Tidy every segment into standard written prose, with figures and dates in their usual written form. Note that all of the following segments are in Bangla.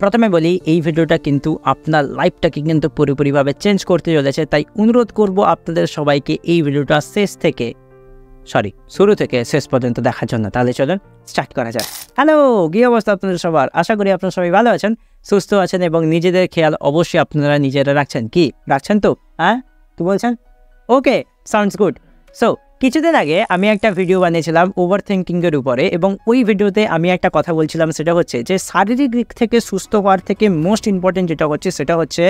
প্রথমে বলি এই ভিডিওটা কিন্তু আপনার লাইফটাকে কিন্তু পুরোপুরিভাবে চেঞ্জ করতে চলেছে, তাই অনুরোধ করব আপনাদের সবাইকে এই ভিডিওটা শুরু থেকে শেষ পর্যন্ত দেখার জন্য। তাহলে চলুন স্টার্ট করা যাক। হ্যালো, কী অবস্থা আপনাদের সবার? আশা করি আপনারা সবাই ভালো আছেন, সুস্থ আছেন এবং নিজেদের খেয়াল অবশ্যই আপনারা নিজেরা রাখছেন। কি রাখছেন তো? হ্যাঁ, কি বলছেন? ওকে, সাউন্ডস গুড। সো কিছুদিন আগে আমি একটা ভিডিও বানিয়েছিলাম ওভার থিঙ্কিংয়ের উপরে, এবং ওই ভিডিওতে আমি একটা কথা বলছিলাম, সেটা হচ্ছে যে শারীরিক দিক থেকে সুস্থ হওয়ার থেকে মোস্ট ইম্পর্টেন্ট যেটা হচ্ছে সেটা হচ্ছে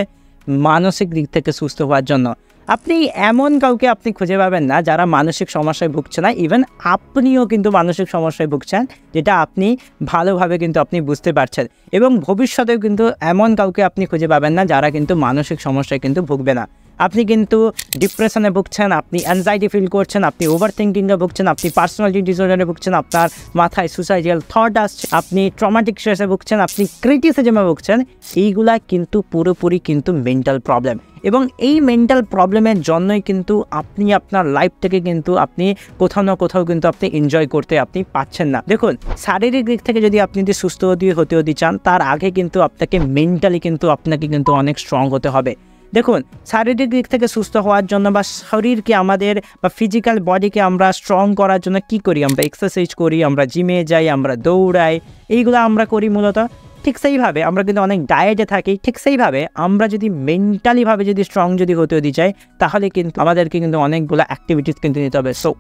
মানসিক দিক থেকে সুস্থ হওয়ার জন্য। আপনি এমন কাউকে আপনি খুঁজে পাবেন না যারা মানসিক সমস্যায় ভুগছে না। ইভেন আপনিও কিন্তু মানসিক সমস্যায় ভুগছেন, যেটা আপনি ভালোভাবে কিন্তু আপনি বুঝতে পারছেন, এবং ভবিষ্যতেও কিন্তু এমন কাউকে আপনি খুঁজে পাবেন না যারা কিন্তু মানসিক সমস্যায় কিন্তু ভুগবে না। আপনি কিন্তু ডিপ্রেশনে ভুগছেন, আপনি অ্যাংজাইটি ফিল করছেন, আপনি ওভার থিঙ্কিংয়ে ভুগছেন, আপনি পার্সোনালিটি ডিসঅর্ডারে ভুগছেন, আপনার মাথায় সুসাইডাল থট আসছে, আপনি ট্রমাটিক স্ট্রেসে ভুগছেন, আপনি ক্রিটিসিজমে ভুগছেন। এইগুলা কিন্তু পুরোপুরি কিন্তু মেন্টাল প্রবলেম, এবং এই মেন্টাল প্রবলেমের জন্যই কিন্তু আপনি আপনার লাইফটাকে কিন্তু আপনি কোথাও না কোথাও কিন্তু আপনি এনজয় করতে আপনি পাচ্ছেন না। দেখুন, শারীরিক দিক থেকে যদি আপনি সুস্থ হতে চান, তার আগে কিন্তু আপনাকে মেন্টালি কিন্তু আপনাকে কিন্তু অনেক স্ট্রং হতে হবে। দেখুন, শারীরিক দিক থেকে সুস্থ হওয়ার জন্য বা শরীরকে আমাদের বা ফিজিক্যাল বডিকে আমরা স্ট্রং করার জন্য কি করি? আমরা এক্সারসাইজ করি, আমরা জিমে যাই, আমরা দৌড়াই, এইগুলো আমরা করি মূলত। ঠিক সেইভাবে আমরা কিন্তু অনেক ডায়েটে থাকি। ঠিক সেইভাবে আমরা যদি মেন্টালিভাবে যদি স্ট্রং যদি হতে চাই, তাহলে কিন্তু আমাদেরকে কিন্তু অনেকগুলো অ্যাক্টিভিটিস কিন্তু নিতে হবে। সো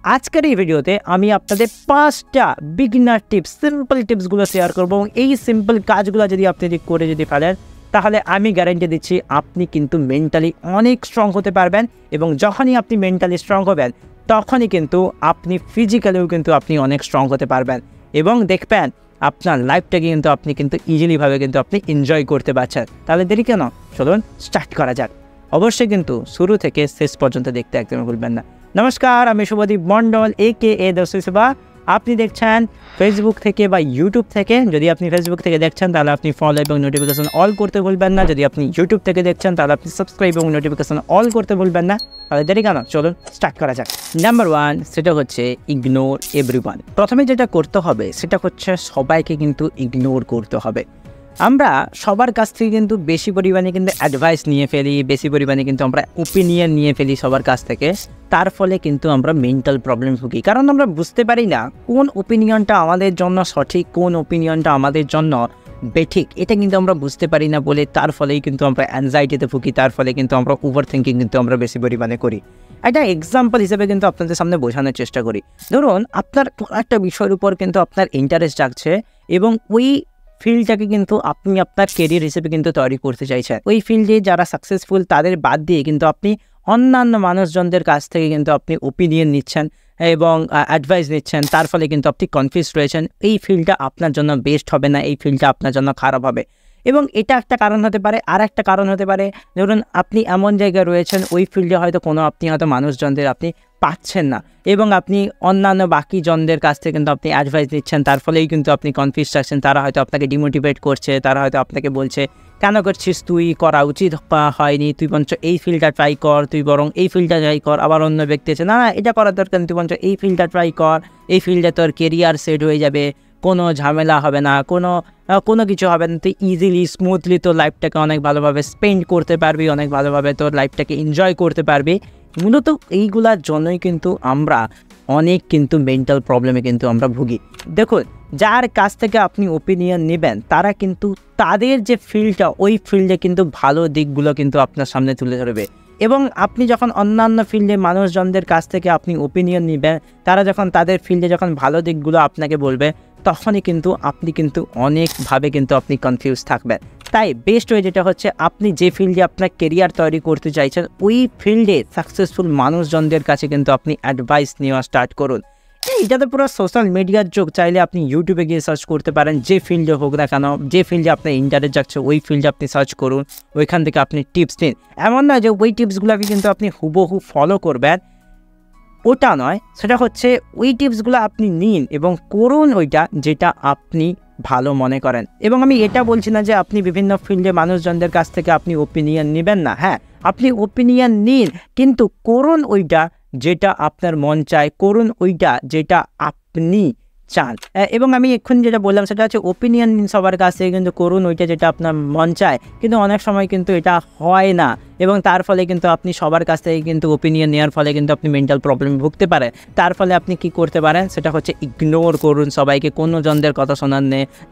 আজকের এই ভিডিওতে আমি আপনাদের 5টা বিগিনার টিপস, সিম্পল টিপসগুলো শেয়ার করবো, এবং এই সিম্পল কাজগুলো যদি আপনি করে যদি ফেলেন, তাহলে আমি গ্যারান্টি দিচ্ছি আপনি কিন্তু মেন্টালি অনেক স্ট্রং হতে পারবেন, এবং যখনই আপনি মেন্টালি স্ট্রং হবেন তখনই কিন্তু আপনি ফিজিক্যালিও কিন্তু আপনি অনেক স্ট্রং হতে পারবেন, এবং দেখবেন আপনার লাইফটাকে কিন্তু আপনি কিন্তু ইজিলিভাবে কিন্তু আপনি এনজয় করতে পারছেন। তাহলে দেরি কেন, চলুন স্টার্ট করা যাক। অবশ্যই কিন্তু শুরু থেকে শেষ পর্যন্ত দেখতে একদমই ভুলবেন না। নমস্কার, আমি শুভদীপ মণ্ডল AKA দর্শিসেবা। আপনি দেখছেন ফেসবুক থেকে বা ইউটিউব থেকে। যদি আপনি ফেসবুক থেকে দেখছেন তাহলে আপনি ফলো এবং নোটিফিকেশন অল করতে ভুলবেন না। যদি আপনি ইউটিউব থেকে দেখছেন তাহলে আপনি সাবস্ক্রাইব এবং নোটিফিকেশন অল করতে ভুলবেন না। তাহলে দেরি কেন, চলুন স্টার্ট করা যাক। নাম্বার 1, সেটা হচ্ছে ইগনোর এভরিওয়ান। প্রথমে যেটা করতে হবে সেটা হচ্ছে সবাইকে কিন্তু ইগনোর করতে হবে। আমরা সবার কাছ থেকে কিন্তু বেশি পরিমাণে কিন্তু অ্যাডভাইস নিয়ে ফেলি, বেশি পরিমাণে কিন্তু আমরা ওপিনিয়ন নিয়ে ফেলি সবার কাছ থেকে। তার ফলে কিন্তু আমরা মেন্টাল প্রবলেম ভুগি, কারণ আমরা বুঝতে পারি না কোন ওপিনিয়নটা আমাদের জন্য সঠিক, কোন ওপিনিয়নটা আমাদের জন্য বেঠিক। এটা কিন্তু আমরা বুঝতে পারি না বলে তার ফলেই কিন্তু আমরা অ্যাংজাইটিতে ভুগি, তার ফলে কিন্তু আমরা ওভার থিঙ্কিং কিন্তু আমরা বেশি পরিমাণে করি। একটা এক্সাম্পল হিসেবে কিন্তু আপনাদের সামনে বোঝানোর চেষ্টা করি। ধরুন, আপনার একটা বিষয়ের উপর কিন্তু আপনার ইন্টারেস্ট জাগছে, এবং ওই ফিল্ডটাকে কিন্তু আপনি আপনার কেরিয়ার হিসেবে কিন্তু তৈরি করতে চাইছেন। ওই ফিল্ডে যারা সাকসেসফুল তাদের বাদ দিয়ে কিন্তু আপনি অন্যান্য মানুষজনদের কাছ থেকে কিন্তু আপনি ওপিনিয়ন নিচ্ছেন এবং অ্যাডভাইস নিচ্ছেন। তার ফলে কিন্তু আপনি কনফিউজ রয়েছেন, এই ফিল্ডটা আপনার জন্য বেস্ট হবে না, এই ফিল্ডটা আপনার জন্য খারাপ হবে। এবং এটা একটা কারণ হতে পারে। আর একটা কারণ হতে পারে, ধরুন আপনি এমন জায়গায় রয়েছেন, ওই ফিল্ডে হয়তো আপনি হয়তো মানুষজনদের আপনি পাচ্ছেন না, এবং আপনি অন্যান্য বাকি জনদের কাছ থেকে কিন্তু আপনি অ্যাডভাইস নিচ্ছেন। তার ফলেই কিন্তু আপনি কনফিউজ থাকছেন। তারা হয়তো আপনাকে ডিমোটিভেট করছে, তারা হয়তো আপনাকে বলছে কেন করছিস, তুই করা উচিত হয়নি, তুই বরঞ্চ এই ফিল্ডটা ট্রাই কর, তুই বরং এই ফিল্ডটা ট্রাই কর। আবার অন্য ব্যক্তি আছে, না এটা করার দরকার নেই, তুই বরঞ্চ এই ফিল্ডটা ট্রাই কর, এই ফিল্ডে তোর কেরিয়ার সেট হয়ে যাবে, কোনো ঝামেলা হবে না, কোনো কিছু হবে না, তুই ইজিলি স্মুথলি তোর লাইফটাকে অনেক ভালোভাবে স্পেন্ড করতে পারবি, অনেক ভালোভাবে তোর লাইফটাকে এনজয় করতে পারবি। মূলত এইগুলার জন্যই কিন্তু আমরা অনেক কিন্তু মেন্টাল প্রবলেমে কিন্তু আমরা ভুগি। দেখুন, যার কাছ থেকে আপনি ওপিনিয়ন নেবেন তারা কিন্তু তাদের যে ফিল্ডটা, ওই ফিল্ডে কিন্তু ভালো দিকগুলো কিন্তু আপনার সামনে তুলে ধরবে, এবং আপনি যখন অন্যান্য ফিল্ডে মানুষজনদের কাছ থেকে আপনি ওপিনিয়ন নেবেন, তারা যখন তাদের ফিল্ডে যখন ভালো দিকগুলো আপনাকে বলবে, তখনই কিন্তু আপনি কিন্তু অনেকভাবে কিন্তু আপনি কনফিউজ থাকবেন। তাই বেস্ট ওয়ে যেটা হচ্ছে, আপনি যে ফিল্ডে আপনার কেরিয়ার তৈরি করতে চাইছেন, ওই ফিল্ডে সাকসেসফুল মানুষজনদের কাছে কিন্তু আপনি অ্যাডভাইস নেওয়া স্টার্ট করুন। এটা তো পুরো সোশ্যাল মিডিয়ার যুগ। চাইলে আপনি ইউটিউবে গিয়ে সার্চ করতে পারেন, যে ফিল্ডে হোক না কেন, যে ফিল্ডে আপনার ইন্টারেস্ট যাচ্ছে ওই ফিল্ডে আপনি সার্চ করুন, ওইখান থেকে আপনি টিপস নিন। এমন নয় যে ওই টিপসগুলোকে কিন্তু আপনি হুবহু ফলো করবেন, ওটা নয়। সেটা হচ্ছে ওই টিপসগুলো আপনি নিন এবং করুন ওইটা যেটা আপনি ভালো মনে করেন। এবং আমি এটা বলছি না যে আপনি বিভিন্ন ফিল্ডে মানুষজনদের কাছ থেকে আপনি ওপিনিয়ন নেবেন না। হ্যাঁ, আপনি ওপিনিয়ন নিন, কিন্তু করুন ওইটা যেটা আপনার মন চায়, করুন ওইটা যেটা আপনি চান। এবং আমি এক্ষুনি যেটা বললাম সেটা হচ্ছে ওপিনিয়ন সবার কাছ থেকে কিন্তু করুন ওইটা যেটা আপনার মন চায়, কিন্তু অনেক সময় কিন্তু এটা হয় না এবং তার ফলে কিন্তু আপনি সবার কাছ থেকে কিন্তু ওপিনিয়ন নেওয়ার ফলে কিন্তু আপনি মেন্টাল প্রবলেমে ভুগতে পারেন। তার ফলে আপনি কি করতে পারেন সেটা হচ্ছে ইগনোর করুন সবাইকে, কোনো জনদের কথা শোনার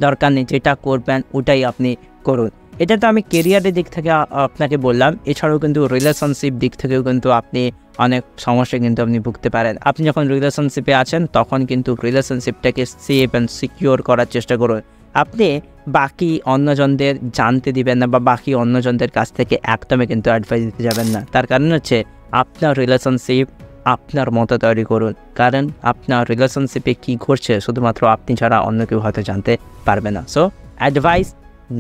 দরকার নেই, যেটা করবেন ওটাই আপনি করুন। এটা তো আমি কেরিয়ারের দিক থেকে আপনাকে বললাম, এছাড়াও কিন্তু রিলেশনশিপ দিক থেকেও কিন্তু আপনি অনেক সমস্যা কিন্তু আপনি ভুগতে পারেন। আপনি যখন রিলেশনশিপে আছেন তখন কিন্তু রিলেশনশিপটাকে সেফ অ্যান্ড সিকিওর করার চেষ্টা করুন। আপনি বাকি অন্যজনদের জানতে দিবেন না বা বাকি অন্যজনদের কাছ থেকে একদমই কিন্তু অ্যাডভাইস দিতে যাবেন না। তার কারণ হচ্ছে আপনার রিলেশনশিপ আপনার মতো তৈরি করুন, কারণ আপনার রিলেশনশিপে কী ঘটছে শুধুমাত্র আপনি ছাড়া অন্য কেউ হয়তো জানতে পারবে না। সো অ্যাডভাইস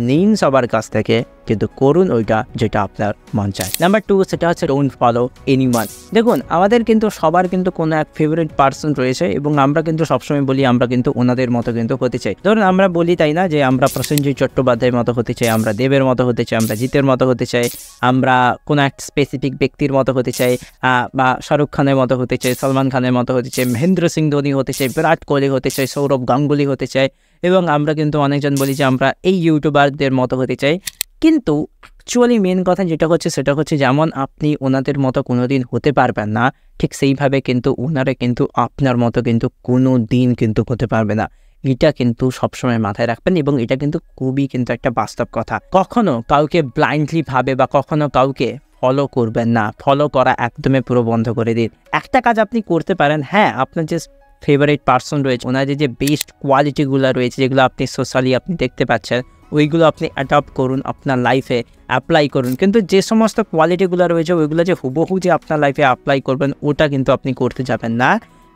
নিন সবার কাছ থেকে, কিন্তু করুন ওইটা যেটা আপনার মন চায়। নাম্বার 2 সেটা হচ্ছে ডোন্ট ফলো এনিওয়ান। দেখুন আমাদের কিন্তু সবার কিন্তু কোনো এক ফেভারিট পার্সন রয়েছে এবং আমরা কিন্তু সবসময় বলি আমরা কিন্তু ওনাদের মতো কিন্তু হতে চাই। ধরুন আমরা বলি তাই না যে আমরা প্রসেনজিৎ চট্টোপাধ্যায়ের মতো হতে চাই, আমরা দেবের মতো হতে চাই, আমরা জিতের মতো হতে চাই, আমরা কোনো এক স্পেসিফিক ব্যক্তির মতো হতে চাই, বা শাহরুখ খানের মতো হতে চাই, সলমান খানের মতো হতে চাই, মহেন্দ্র সিং ধোনি হতে চাই, বিরাট কোহলি হতে চাই, সৌরভ গাঙ্গুলি হতে চাই, এবং আমরা কিন্তু অনেকজন বলি যে আমরা এই ইউটিউবারদের মতো হতে চাই। কিন্তু অ্যাকচুয়ালি মেন কথা যেটা হচ্ছে সেটা হচ্ছে যেমন আপনি ওনাদের মতো কোনোদিন হতে পারবেন না, ঠিক সেইভাবে কিন্তু ওনারা কিন্তু আপনার মতো কিন্তু কোনো দিন কিন্তু হতে পারবে না। এটা কিন্তু সবসময় মাথায় রাখবেন এবং এটা কিন্তু খুবই কিন্তু একটা বাস্তব কথা। কখনো কাউকে ব্লাইন্ডলি ভাবে বা কখনো কাউকে ফলো করবেন না, ফলো করা একদমই পুরো বন্ধ করে দিন। একটা কাজ আপনি করতে পারেন, হ্যাঁ আপনার যে ফেভারিট পার্সন রয়েছে ওনাদের যে বেস্ট কোয়ালিটিগুলো রয়েছে যেগুলো আপনি সোশ্যালি আপনি দেখতে পাচ্ছেন ওইগুলো আপনি অ্যাডপ্ট করুন, আপনার লাইফে অ্যাপ্লাই করুন। কিন্তু যে সমস্ত কোয়ালিটিগুলো রয়েছে ওইগুলো যে হুবহু যে আপনার লাইফে অ্যাপ্লাই করবেন ওটা কিন্তু আপনি করতে যাবেন না।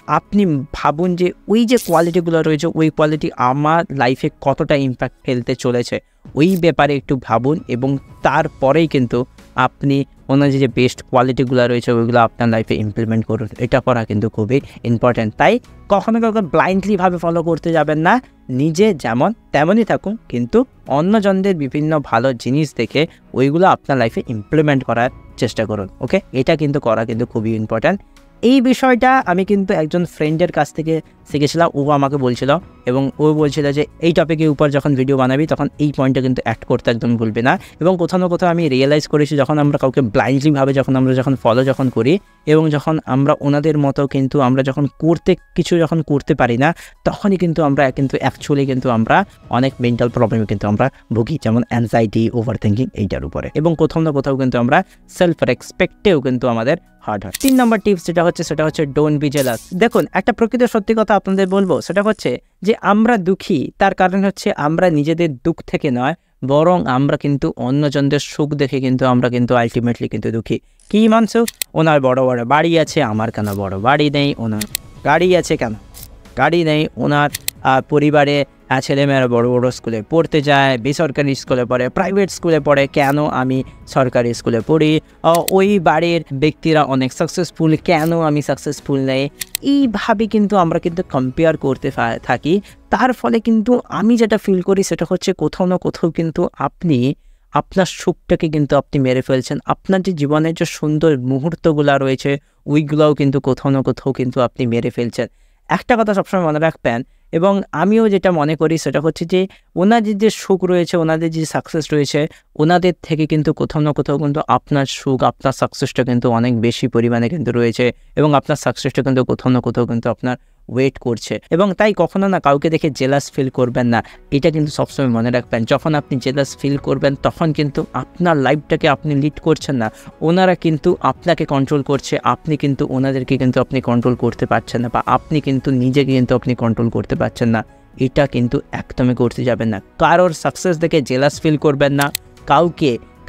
আপনি ভাবুন যে ওই যে কোয়ালিটিগুলো রয়েছে ওই কোয়ালিটি আমার লাইফে কতটা ইম্প্যাক্ট ফেলতে চলেছে ওই ব্যাপারে একটু ভাবুন এবং তারপরেই কিন্তু আপনি ওনার যে বেস্ট কোয়ালিটিগুলো রয়েছে ওইগুলো আপনার লাইফে ইমপ্লিমেন্ট করুন। এটা করা কিন্তু খুবই ইম্পর্ট্যান্ট। তাই কখনো কাউকে ব্লাইন্ডলিভাবে ফলো করতে যাবেন না, নিজে যেমন তেমনই থাকুন, কিন্তু অন্যজনদের বিভিন্ন ভালো জিনিস দেখে ওইগুলো আপনার লাইফে ইমপ্লিমেন্ট করার চেষ্টা করুন। ওকে, এটা কিন্তু করা কিন্তু খুবই ইম্পর্ট্যান্ট। এই বিষয়টা আমি কিন্তু একজন ফ্রেন্ডের কাছ থেকে শিখেছিলাম, ও আমাকে বলছিল এবং ও বলছিল যে এই টপিকের উপর যখন ভিডিও বানাবি তখন এই পয়েন্টটা কিন্তু অ্যাড করতে একদম ভুলবে না। এবং কোথাও না কোথাও আমি রিয়েলাইজ করেছি যখন আমরা কাউকে ব্লাইন্ডলিভাবে যখন ফলো করি এবং যখন আমরা ওনাদের মতো কিন্তু আমরা যখন যখন করতে পারি না তখনই কিন্তু আমরা অ্যাকচুয়ালি কিন্তু আমরা অনেক মেন্টাল প্রবলেমে কিন্তু আমরা ভুগি, যেমন অ্যাংজাইটি, ওভার থিঙ্কিং এইটার উপরে, এবং কোথাও না কোথাও কিন্তু আমরা সেলফ রেসপেক্টেও কিন্তু আমাদের হার্ড হয়। 3 নম্বর টিপস সেটা হচ্ছে ডোন্ট বি জেলাস। দেখুন একটা প্রকৃত সত্যি কথা আপনাদের বলবো, সেটা হচ্ছে যে আমরা দুঃখী তার কারণ হচ্ছে আমরা নিজেদের দুঃখ থেকে নয়, বরং আমরা কিন্তু অন্যজনদের সুখ দেখে কিন্তু আমরা কিন্তু আলটিমেটলি কিন্তু দুঃখী। কী মানছ? ওনার বড় বড় বাড়ি আছে, আমার কেন বড় বাড়ি নেই? ওনার গাড়ি আছে, কেন গাড়ি নেই? ওনার পরিবারে ছেলেমেয়েরা বড় বড় স্কুলে পড়তে যায়, বেসরকারি স্কুলে পড়ে, প্রাইভেট স্কুলে পড়ে, কেন আমি সরকারি স্কুলে পড়ি? ওই বাড়ির ব্যক্তিরা অনেক সাকসেসফুল, কেন আমি সাকসেসফুল নেই? এইভাবে কিন্তু আমরা কিন্তু কম্পেয়ার করতে থাকি। তার ফলে কিন্তু আমি যেটা ফিল করি সেটা হচ্ছে কোথাও না কোথাও কিন্তু আপনি আপনার সুখটাকে কিন্তু আপনি মেরে ফেলছেন। আপনার যে জীবনের যে সুন্দর মুহূর্তগুলো রয়েছে ওইগুলোও কিন্তু কোথাও না কোথাও কিন্তু আপনি মেরে ফেলছেন। একটা কথা সবসময় মনে রাখবেন, এবং আমিও যেটা মনে করি সেটা হচ্ছে যে ওনাদের যে সুখ রয়েছে, ওনাদের যে সাকসেস রয়েছে, ওনাদের থেকে কিন্তু কোথাও না কোথাও কিন্তু আপনার সুখ, আপনার সাকসেসটা কিন্তু অনেক বেশি পরিমাণে কিন্তু রয়েছে, এবং আপনার সাকসেসটা কিন্তু কোথাও না কোথাও কিন্তু আপনার ওয়েট করছে। এবং তাই কখনো না কাউকে দেখে জেলাস ফিল করবেন না, এটা কিন্তু সবসময় মনে রাখবেন। যখন আপনি জেলাস ফিল করবেন তখন কিন্তু আপনার লাইফটাকে আপনি লিড করছেন না, ওনারা কিন্তু আপনাকে কন্ট্রোল করছে, আপনি কিন্তু ওনাদেরকে কিন্তু আপনি কন্ট্রোল করতে পারছেন না, বা আপনি কিন্তু নিজেকে কিন্তু আপনি কন্ট্রোল করতে পারছেন না। এটা কিন্তু একদমই করতে যাবেন না। কারোর সাকসেস দেখে জেলাস ফিল করবেন না,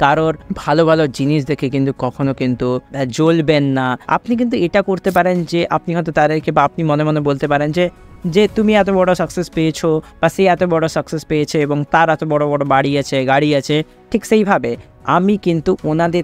কারোর ভালো ভালো জিনিস দেখে কিন্তু কখনো কিন্তু জ্বলবেন না। আপনি কিন্তু এটা করতে পারেন যে আপনি হয়তো তাদেরকে, বা আপনি মনে মনে বলতে পারেন যে তুমি এত বড় সাকসেস পেয়েছো, বা সে এত বড় সাকসেস পেয়েছে এবং তার এত বড় বড় বাড়ি আছে, গাড়ি আছে, ঠিক সেইভাবে আমি কিন্তু তোমাদের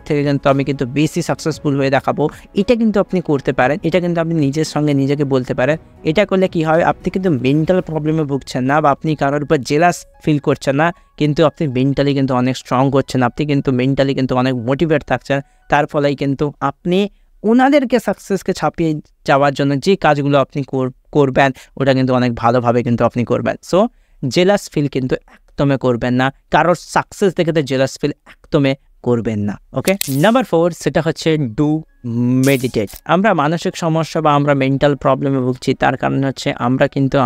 থেকে কিন্তু আমি কিন্তু বেশি সাকসেসফুল হয়ে দেখাবো। এটা কিন্তু আপনি করতে পারেন, এটা কিন্তু আপনি নিজের সঙ্গে নিজেকে বলতে পারেন। এটা করলে কি হয়, আপনি কিন্তু মেন্টাল প্রবলেমে ভুগছেন না, বা আপনি কারোর উপর জেলাস ফিল করছেন না, কিন্তু আপনি মেন্টালি কিন্তু অনেক স্ট্রং হচ্ছেন, আপনি কিন্তু মেন্টালি কিন্তু অনেক মোটিভেট থাকছেন। তার ফলেই কিন্তু আপনি ওনাদেরকে সাকসেসকে ছাপিয়ে যাওয়ার জন্য যে কাজগুলো আপনি করবেন ওটা কিন্তু অনেক ভালোভাবে কিন্তু আপনি করবেন। সো জেলাস ফিল কিন্তু একদমই করবেন না, কারোর সাকসেস দেখে তো জেলাস ফিল একদমই করবেন না। ওকে, নাম্বার 4 সেটা হচ্ছে ডু মেডিটেট। আমরা মানসিক সমস্যা বা আমরা মেন্টাল প্রবলেমে ভুগছি, তার কারণ হচ্ছে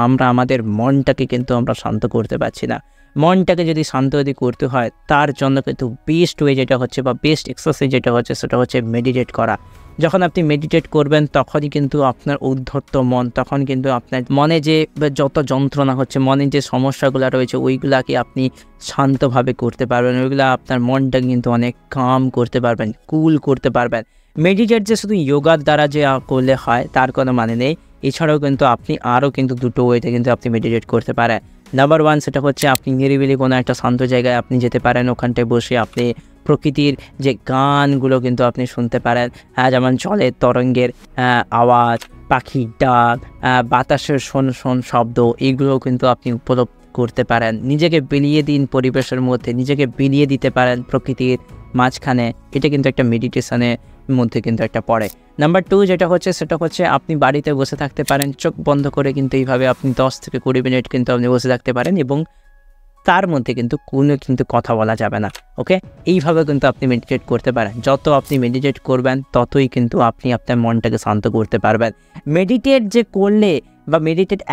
আমরা আমাদের মনটাকে কিন্তু আমরা শান্ত করতে পারছি না। মনটাকে যদি শান্ত যদি করতে হয় তার জন্য কিন্তু বেস্ট ওয়ে যেটা হচ্ছে বা বেস্ট এক্সারসাইজ যেটা হচ্ছে সেটা হচ্ছে মেডিটেট করা। যখন আপনি মেডিটেট করবেন তখনই কিন্তু আপনার উদ্ধত্ত মন, তখন কিন্তু আপনার মনে যে যত যন্ত্রণা হচ্ছে, মনে যে সমস্যাগুলো রয়েছে ওইগুলাকে আপনি শান্তভাবে করতে পারবেন, ওইগুলো আপনার মনটাকে কিন্তু অনেক কাম করতে পারবেন, কুল করতে পারবেন। মেডিটেট যে শুধু যোগার দ্বারা যে করলে হয় তার কোনো মানে নেই, এছাড়াও কিন্তু আপনি আরও কিন্তু দুটো ওয়েতে কিন্তু আপনি মেডিটেট করতে পারেন। নাম্বার 1 সেটা হচ্ছে আপনি নিরিবিলি কোনো একটা শান্ত জায়গায় আপনি যেতে পারেন, ওখানটায় বসে আপনি প্রকৃতির যে গানগুলো কিন্তু আপনি শুনতে পারেন, যেমন জলের তরঙ্গের আওয়াজ, পাখির ডাক, বাতাসের শোন শব্দ, এগুলো কিন্তু আপনি উপলব্ধ করতে পারেন। নিজেকে বিলিয়ে দিন পরিবেশের মধ্যে, নিজেকে বিলিয়ে দিতে পারেন প্রকৃতির মাঝখানে, এটা কিন্তু একটা মেডিটেশনের মধ্যে কিন্তু একটা পড়ে। নাম্বার 2 যেটা হচ্ছে সেটা হচ্ছে আপনি বাড়িতে বসে থাকতে পারেন, চোখ বন্ধ করে কিন্তু এইভাবে আপনি 10 থেকে 20 মিনিট কিন্তু আপনি বসে থাকতে পারেন এবং তার মধ্যে কিন্তু কোনো কিন্তু কথা বলা যাবে না। ওকে, এইভাবে কিন্তু আপনি মেডিটেট করতে পারেন। যত আপনি মেডিটেট করবেন ততই কিন্তু আপনি আপনার মনটাকে শান্ত করতে পারবেন। মেডিটেট যে করলে বা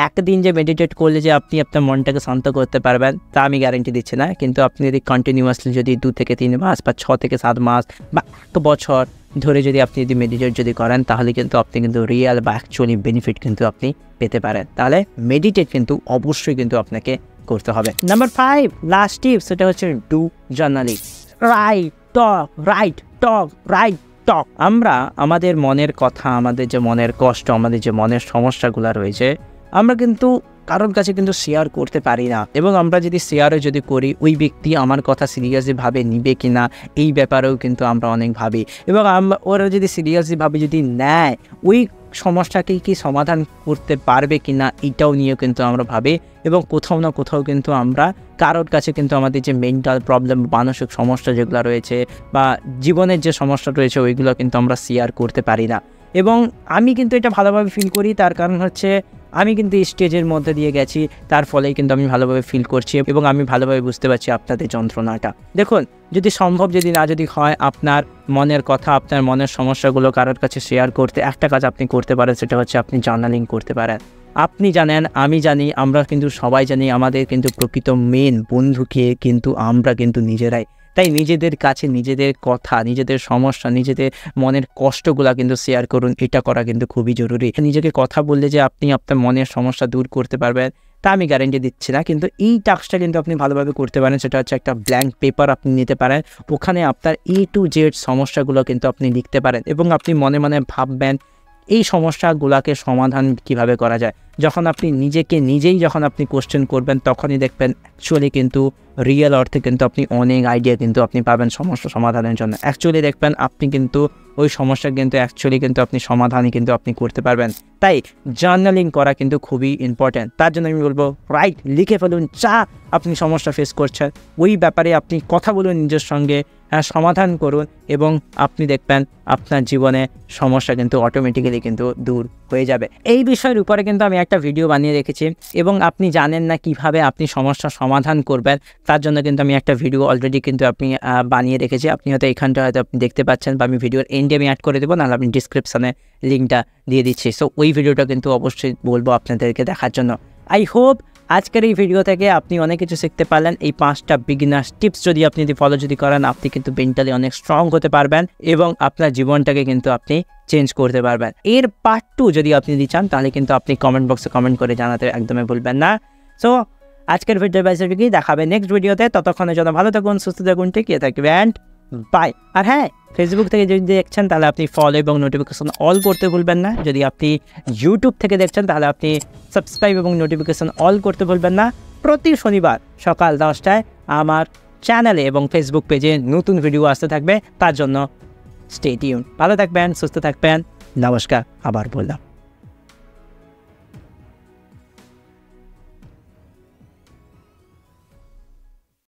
একদিন যে মেডিটেট করলে যে আপনি আপনার মনটাকে শান্ত করতে পারবেন তা আমি গ্যারান্টি দিচ্ছি না, কিন্তু আপনি যদি কন্টিনিউয়াসলি যদি 2 থেকে 3 মাস বা 6 থেকে 7 মাস বা 1 বছর ধরে যদি আপনি মেডিটেট করেন তাহলে কিন্তু আপনি কিন্তু রিয়েল বা অ্যাকচুয়ালি বেনিফিট কিন্তু আপনি পেতে পারেন। তাহলে মেডিটেট কিন্তু অবশ্যই কিন্তু আপনাকে করতে হবে। নাম্বার 5 লাস্ট টিপ সেটা হচ্ছে ডু জার্নালিং। রাইট টক। আমরা আমাদের মনের কথা, আমাদের যে মনের কষ্ট, আমাদের যে মনের সমস্যাগুলো রয়েছে আমরা কিন্তু কারোর কাছে কিন্তু শেয়ার করতে পারি না, এবং আমরা যদি শেয়ারও করি ওই ব্যক্তি আমার কথা সিরিয়াসলি ভাবে নিবে কিনা এই ব্যাপারেও কিন্তু আমরা অনেক ভাবি, এবং ওরা যদি সিরিয়াসলি ভাবে যদি নেয় ওই সমস্যাকে কি সমাধান করতে পারবে কিনা এটাও নিয়েও কিন্তু আমরা ভাবি, এবং কোথাও না কোথাও কিন্তু আমরা কারোর কাছে কিন্তু আমাদের যে মেন্টাল প্রবলেম, মানসিক সমস্যা যেগুলো রয়েছে বা জীবনের যে সমস্যা রয়েছে ওইগুলো কিন্তু আমরা শেয়ার করতে পারি না। এবং আমি কিন্তু এটা ভালোভাবে ফিল করি, তার কারণ হচ্ছে আমি কিন্তু স্টেজের মধ্যে দিয়ে গেছি, তার ফলেই কিন্তু আমি ভালোভাবে ফিল করছি এবং আমি ভালোভাবে বুঝতে পারছি আপনাদের যন্ত্রণাটা। দেখুন, যদি সম্ভব যদি হয় আপনার মনের কথা, আপনার মনের সমস্যাগুলো কারোর কাছে শেয়ার করতে, একটা কাজ আপনি করতে পারেন, সেটা হচ্ছে আপনি জার্নালিং করতে পারেন। আপনি জানেন, আমি জানি, আমরা কিন্তু সবাই জানি আমাদের কিন্তু প্রকৃত মেন বন্ধুকে কিন্তু আমরা কিন্তু নিজেরাই। তাই নিজেদের কাছে নিজেদের কথা, নিজেদের সমস্যা, নিজেদের মনের কষ্টগুলা কিন্তু শেয়ার করুন, এটা করা কিন্তু খুবই জরুরি। নিজেকে কথা বললে যে আপনি আপনার মনের সমস্যা দূর করতে পারবেন তা আমি গ্যারান্টি দিচ্ছি না, কিন্তু এই টাস্কটা কিন্তু আপনি ভালোভাবে করতে পারেন। সেটা হচ্ছে একটা ব্ল্যাঙ্ক পেপার আপনি নিতে পারেন, ওখানে আপনার A to Z সমস্যাগুলো কিন্তু আপনি লিখতে পারেন এবং আপনি মনে মনে ভাববেন এই সমস্যাগুলোকে সমাধান কিভাবে করা যায়। যখন আপনি নিজেকে নিজেই যখন আপনি কোশ্চেন করবেন তখনই দেখবেন অ্যাকচুয়ালি কিন্তু রিয়েল অর্থে কিন্তু আপনি অনেক আইডিয়া কিন্তু আপনি পাবেন সমস্যা সমাধানের জন্য। অ্যাকচুয়ালি দেখবেন আপনি কিন্তু ওই সমস্যা কিন্তু অ্যাকচুয়ালি কিন্তু আপনি সমাধানই কিন্তু আপনি করতে পারবেন। তাই জার্নালিং করা কিন্তু খুবই ইম্পর্ট্যান্ট। তার জন্য আমি বলবো রাইট লিখে ফেলুন যা আপনি সমস্যা ফেস করছেন, ওই ব্যাপারে আপনি কথা বলুন নিজের সঙ্গে, সমাধান করুন এবং আপনি দেখবেন আপনার জীবনে সমস্যা কিন্তু অটোমেটিক্যালি কিন্তু দূর হয়ে যাবে। এই বিষয়ের উপরে কিন্তু আমি একটা ভিডিও বানিয়ে রেখেছি এবং আপনি জানেন না কিভাবে আপনি সমস্যার সমাধান করবেন, তার জন্য কিন্তু আমি একটা ভিডিও অলরেডি কিন্তু আপনি বানিয়ে রেখেছি। আপনি হয়তো এখানটা হয়তো আপনি দেখতে পাচ্ছেন বা আমি ভিডিওর এন্ডে আমি অ্যাড করে দেবো, নাহলে আপনি ডিসক্রিপশানে লিঙ্কটা দিয়ে দিচ্ছি। সো ওই ভিডিওটা কিন্তু অবশ্যই বলবো আপনাদেরকে দেখার জন্য। আই হোপ আজকের এই ভিডিও থেকে আপনি অনেক কিছু শিখতে পারলেন। এই 5টা বিগিনার্স টিপস যদি আপনি ফলো করেন আপনি কিন্তু মেন্টালি অনেক স্ট্রং হতে পারবেন এবং আপনার জীবনটাকে কিন্তু আপনি চেঞ্জ করতে পারবেন। এর পার্ট 2 যদি আপনি চান তাহলে কিন্তু আপনি কমেন্ট বক্সে কমেন্ট করে জানাতে একদমই ভুলবেন না। সো আজকের ভিডিও বেসিক্যালি দেখাবে নেক্সট ভিডিওতে। ততক্ষণের জন্য ভালো থাকুন, সুস্থ থাকুন, টিকে থাকবেন, বাই। আর হ্যাঁ, ফেসবুক থেকে যদি দেখছেন তাহলে আপনি ফলো এবং নোটিফিকেশন অল করতে ভুলবেন না। যদি আপনি ইউটিউব থেকে দেখছেন তাহলে আপনি সাবস্ক্রাইব এবং নোটিফিকেশন অল করতে ভুলবেন না। প্রতি শনিবার সকাল 10টায় আমার চ্যানেলে এবং ফেসবুক পেজে নতুন ভিডিও আসতে থাকবে, তার জন্য স্টে টিউন। ভালো থাকবেন, সুস্থ থাকবেন, নমস্কার, আবার বললাম।